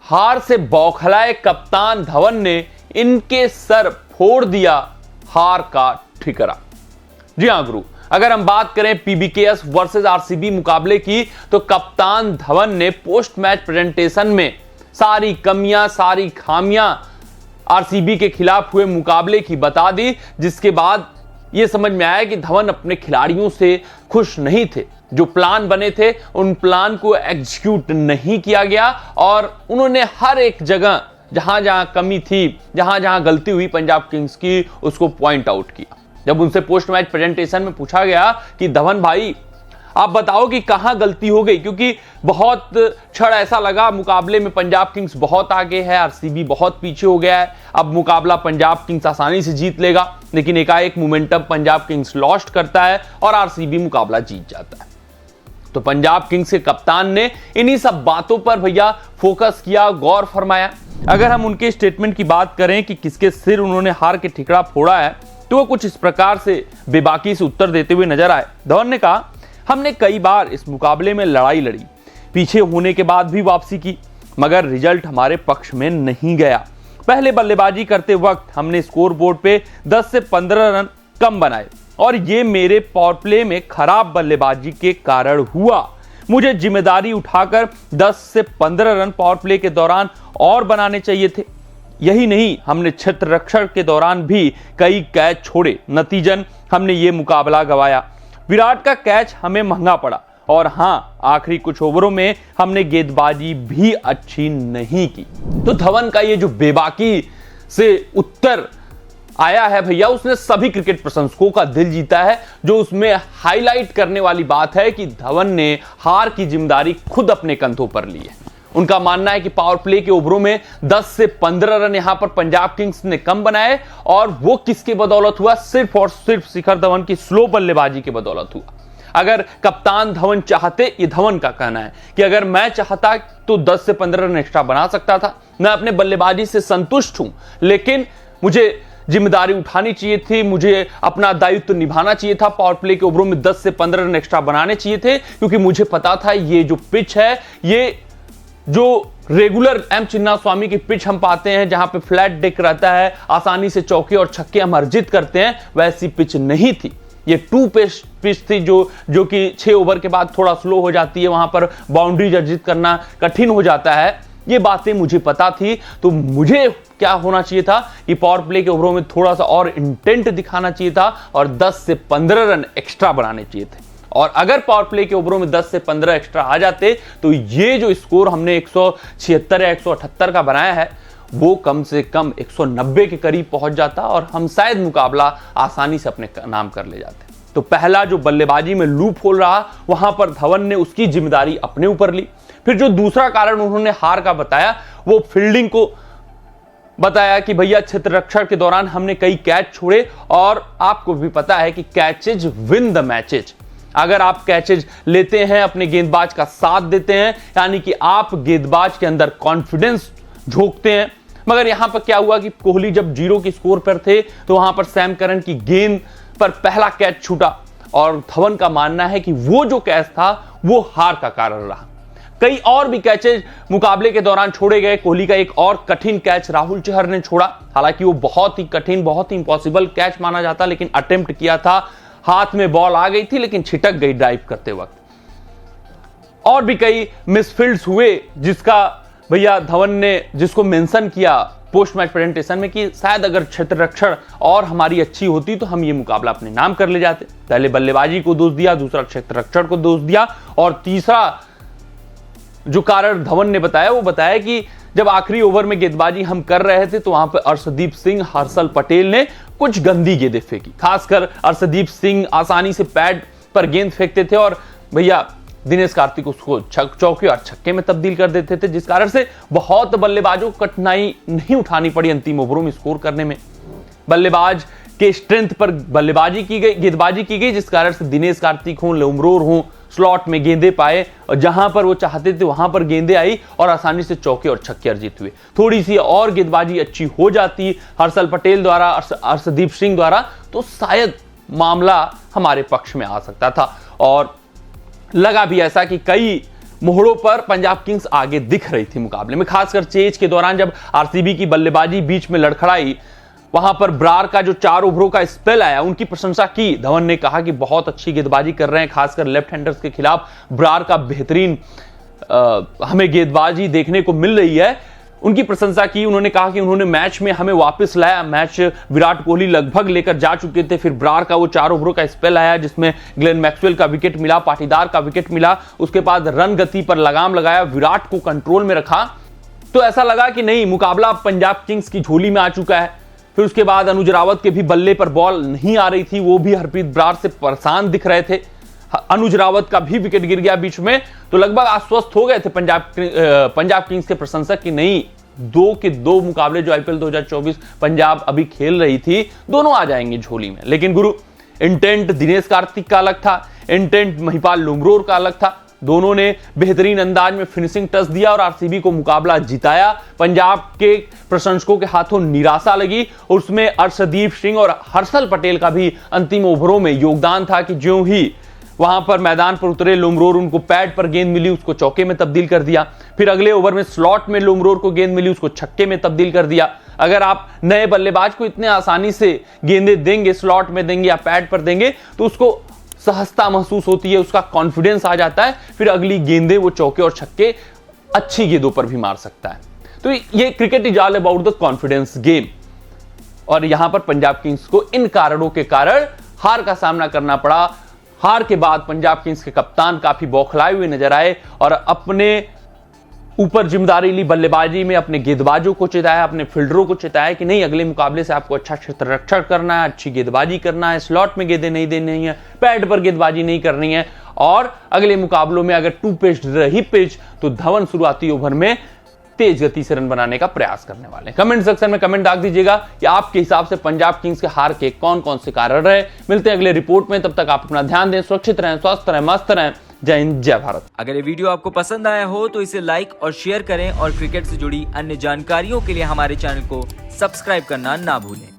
हार से बौखलाए कप्तान धवन ने इनके सर फोड़ दिया हार का ठिकरा। जी हां गुरु, अगर हम बात करें पीबीकेएस वर्सेस आरसीबी मुकाबले की, तो कप्तान धवन ने पोस्ट मैच प्रेजेंटेशन में सारी कमियां, सारी खामियां आरसीबी के खिलाफ हुए मुकाबले की बता दी, जिसके बाद यह समझ में आया कि धवन अपने खिलाड़ियों से खुश नहीं थे। जो प्लान बने थे उन प्लान को एग्जीक्यूट नहीं किया गया और उन्होंने हर एक जगह जहां जहां कमी थी, जहां जहां गलती हुई पंजाब किंग्स की, उसको पॉइंट आउट किया। जब उनसे पोस्ट मैच प्रेजेंटेशन में पूछा गया कि धवन भाई आप बताओ कि कहां गलती हो गई, क्योंकि बहुत क्षण ऐसा लगा मुकाबले में पंजाब किंग्स बहुत आगे है, आरसीबी बहुत पीछे हो गया है, अब मुकाबला पंजाब किंग्स आसानी से जीत लेगा, लेकिन एकाएक मोमेंटम पंजाब किंग्स लॉस्ट करता है और आरसीबी मुकाबला जीत जाता है। तो पंजाब किंग्स के कप्तान ने इन्हीं सब बातों पर भैया फोकस किया, गौर फरमाया। अगर हम उनके स्टेटमेंट की बात करें कि किसके सिर उन्होंने हार के ठिकरा फोड़ा है, तो वो कुछ इस प्रकार से बेबाकी से उत्तर देते हुए नजर आए। धवन ने कहा, हमने कई बार इस मुकाबले में लड़ाई लड़ी, पीछे होने के बाद भी वापसी की, मगर रिजल्ट हमारे पक्ष में नहीं गया। पहले बल्लेबाजी करते वक्त हमने स्कोर बोर्ड पे 10 से 15 रन कम बनाए और ये मेरे पावर प्ले में खराब बल्लेबाजी के कारण हुआ। मुझे जिम्मेदारी उठाकर 10 से 15 रन पावर प्ले के दौरान और बनाने चाहिए थे। यही नहीं, हमने क्षेत्र रक्षण के दौरान भी कई कैच छोड़े, नतीजन हमने ये मुकाबला गंवाया। विराट का कैच हमें महंगा पड़ा और हां, आखिरी कुछ ओवरों में हमने गेंदबाजी भी अच्छी नहीं की। तो धवन का ये जो बेबाकी से उत्तर आया है भैया, उसने सभी क्रिकेट प्रशंसकों का दिल जीता है। जो उसमें हाईलाइट करने वाली बात है कि धवन ने हार की जिम्मेदारी खुद अपने कंधों पर ली है। उनका मानना है कि पावर प्ले के ओवरों में 10 से 15 रन यहां पर पंजाब किंग्स ने कम बनाए और वो किसके बदौलत हुआ? सिर्फ और सिर्फ शिखर धवन की स्लो बल्लेबाजी के बदौलत हुआ। अगर कप्तान धवन चाहते, ये धवन का कहना है कि अगर मैं चाहता तो 10 से 15 रन एक्स्ट्रा बना सकता था। मैं अपने बल्लेबाजी से संतुष्ट हूं, लेकिन मुझे जिम्मेदारी उठानी चाहिए थी, मुझे अपना दायित्व निभाना चाहिए था। पावर प्ले के ओवरों में 10 से 15 रन एक्स्ट्रा बनाने चाहिए थे, क्योंकि मुझे पता था ये जो पिच है, ये जो रेगुलर एम चिन्नास्वामी की पिच हम पाते हैं, जहां पे फ्लैट डेक रहता है, आसानी से चौके और छक्के हम अर्जित करते हैं, वैसी पिच नहीं थी। ये 2 पिच थी जो कि 6 ओवर के बाद थोड़ा स्लो हो जाती है, वहां पर बाउंड्रीज अर्जित करना कठिन हो जाता है। ये बातें मुझे पता थी, तो मुझे क्या होना चाहिए था कि पावर प्ले के ओवरों में थोड़ा सा और इंटेंट दिखाना चाहिए था और 10 से 15 रन एक्स्ट्रा बनाने चाहिए थे। और अगर पावर प्ले के ओवरों में 10 से 15 एक्स्ट्रा आ जाते, तो ये जो स्कोर हमने 176 या 178 का बनाया है, वो कम से कम 190 के करीब पहुंच जाता और हम शायद मुकाबला आसानी से अपने नाम कर ले जाते। तो पहला जो बल्लेबाजी में लूप होल रहा, वहां पर धवन ने उसकी जिम्मेदारी अपने ऊपर ली। फिर जो दूसरा कारण उन्होंने हार का बताया, वो फील्डिंग को बताया कि भैया क्षेत्र रक्षण के दौरान हमने कई कैच छोड़े और आपको भी पता है कि कैचेज विन द मैचेज। अगर आप कैचेज लेते हैं, अपने गेंदबाज का साथ देते हैं, यानी कि आप गेंदबाज के अंदर कॉन्फिडेंस झोंकते हैं। मगर यहां पर क्या हुआ कि कोहली जब 0 की स्कोर पर थे, तो वहां पर सैम करन की गेंद पर पहला कैच छूटा और धवन का मानना है कि वो जो कैच था वो हार का कारण रहा। कई और भी कैचेज मुकाबले के दौरान छोड़े गए। कोहली का एक और कठिन कैच राहुल चहर ने छोड़ा, हालांकि वो बहुत ही कठिन, बहुत ही इंपॉसिबल कैच माना जाता, लेकिन अटेम्प्ट किया था, हाथ में बॉल आ गई थी लेकिन छिटक गई ड्राइव करते वक्त। और भी कई मिसफील्ड्स हुए, जिसका भैया धवन ने जिसको मेंशन किया पोस्ट मैच प्रेजेंटेशन में कि शायद अगर क्षेत्र रक्षण और हमारी अच्छी होती तो हम ये मुकाबला अपने नाम कर ले जाते। पहले बल्लेबाजी को दोष दिया, दूसरा क्षेत्र रक्षण को दोष दिया और तीसरा जो कारण धवन ने बताया, वो बताया कि जब आखिरी ओवर में गेंदबाजी हम कर रहे थे, तो वहां पर अर्शदीप सिंह, हर्षल पटेल ने कुछ गंदी गेंदें फेंकी। खासकर अर्शदीप सिंह आसानी से पैड पर गेंद फेंकते थे और भैया दिनेश कार्तिक उसको चौके और छक्के में तब्दील कर देते थे, जिस कारण से बहुत बल्लेबाजों को कठिनाई नहीं उठानी पड़ी अंतिम ओवरों में स्कोर करने में। बल्लेबाज के स्ट्रेंथ पर बल्लेबाजी की गई, गेंदबाजी की गई, जिस कारण से दिनेश कार्तिक हो, लुमरोर हो, स्लॉट में गेंदें पाए और जहां पर वो चाहते थे वहां पर गेंदें आई और आसानी से चौके और छक्के अर्जित हुए। थोड़ी सी और गेंदबाजी अच्छी हो जाती हर्षल पटेल द्वारा, अर्शदीप सिंह द्वारा, तो शायद मामला हमारे पक्ष में आ सकता था। और लगा भी ऐसा कि कई मोहड़ों पर पंजाब किंग्स आगे दिख रही थी मुकाबले में, खासकर चेज के दौरान जब आरसीबी की बल्लेबाजी बीच में लड़खड़ाई, वहां पर ब्रार का जो 4 ओवरों का स्पेल आया, उनकी प्रशंसा की। धवन ने कहा कि बहुत अच्छी गेंदबाजी कर रहे हैं, खासकर लेफ्ट हैंडर्स के खिलाफ ब्रार का बेहतरीन हमें गेंदबाजी देखने को मिल रही है। उनकी प्रशंसा की। उन्होंने कहा कि उन्होंने मैच में हमें वापस लाया। मैच विराट कोहली लगभग लेकर जा चुके थे, फिर ब्रार का वो 4 ओवरों का स्पेल आया जिसमें ग्लेन मैक्सवेल का विकेट मिला, पाटीदार का विकेट मिला, उसके बाद रन गति पर लगाम लगाया, विराट को कंट्रोल में रखा। तो ऐसा लगा कि नहीं, मुकाबला पंजाब किंग्स की झोली में आ चुका है। फिर उसके बाद अनुज रावत के भी बल्ले पर बॉल नहीं आ रही थी, वो भी हरप्रीत ब्रार से परेशान दिख रहे थे। अनुज रावत का भी विकेट गिर गया बीच में, तो लगभग आश्वस्त हो गए थे पंजाब किंग्स के प्रशंसक कि नहीं, 2 के 2 मुकाबले जो आईपीएल 2024 पंजाब अभी खेल रही थी, दोनों आ जाएंगे झोली में। लेकिन गुरु, इंटेंट दिनेश कार्तिक का अलग था, इंटेंट महिपाल लुमरोर का अलग था। दोनों ने बेहतरीन अंदाज में फिनिशिंग टच दिया और आरसीबी को मुकाबला जिताया। पंजाब के प्रशंसकों के हाथों निराशा लगी और उसमें अर्शदीप सिंह और हर्षल पटेल का भी अंतिम ओवरों में योगदान था कि ज्यों ही वहां पर मैदान पर उतरे लुमरोर, उनको पैड पर गेंद मिली, उसको चौके में तब्दील कर दिया। फिर अगले ओवर में स्लॉट में लुमरोर को गेंद मिली, उसको छक्के में तब्दील कर दिया। अगर आप नए बल्लेबाज को इतने आसानी से गेंदें देंगे, स्लॉट में देंगे या पैड पर देंगे, तो उसको सहजता महसूस होती है, उसका कॉन्फिडेंस आ जाता है, फिर अगली गेंदें वो चौके और छक्के अच्छी गेंदों पर भी मार सकता है। तो ये cricket is all about the confidence game. और यहां पर पंजाब किंग्स को इन कारणों के कारण हार का सामना करना पड़ा। हार के बाद पंजाब किंग्स के कप्तान काफी बौखलाए हुए नजर आए और अपने ऊपर जिम्मेदारी ली। बल्लेबाजी में अपने गेंदबाजों को चिताया, अपने फील्डरों को चिताया कि नहीं, अगले मुकाबले से आपको अच्छा क्षेत्र रक्षण करना है, अच्छी गेंदबाजी करना है, स्लॉट में गेंदें नहीं देनी है, पैड पर गेंदबाजी नहीं करनी है। और अगले मुकाबलों में अगर 2 पेज रही पिच तो धवन शुरुआती ओवर में तेज गति से रन बनाने का प्रयास करने वाले। कमेंट सेक्शन में कमेंट डाल दीजिएगा कि आपके हिसाब से पंजाब किंग्स के हार के कौन कौन से कारण रहे। मिलते हैं अगले रिपोर्ट में, तब तक आप अपना ध्यान दें, सुरक्षित रहें, स्वस्थ रहें, मस्त रहें। जय हिंद, जय भारत। अगर ये वीडियो आपको पसंद आया हो तो इसे लाइक और शेयर करें और क्रिकेट से जुड़ी अन्य जानकारियों के लिए हमारे चैनल को सब्सक्राइब करना ना भूलें।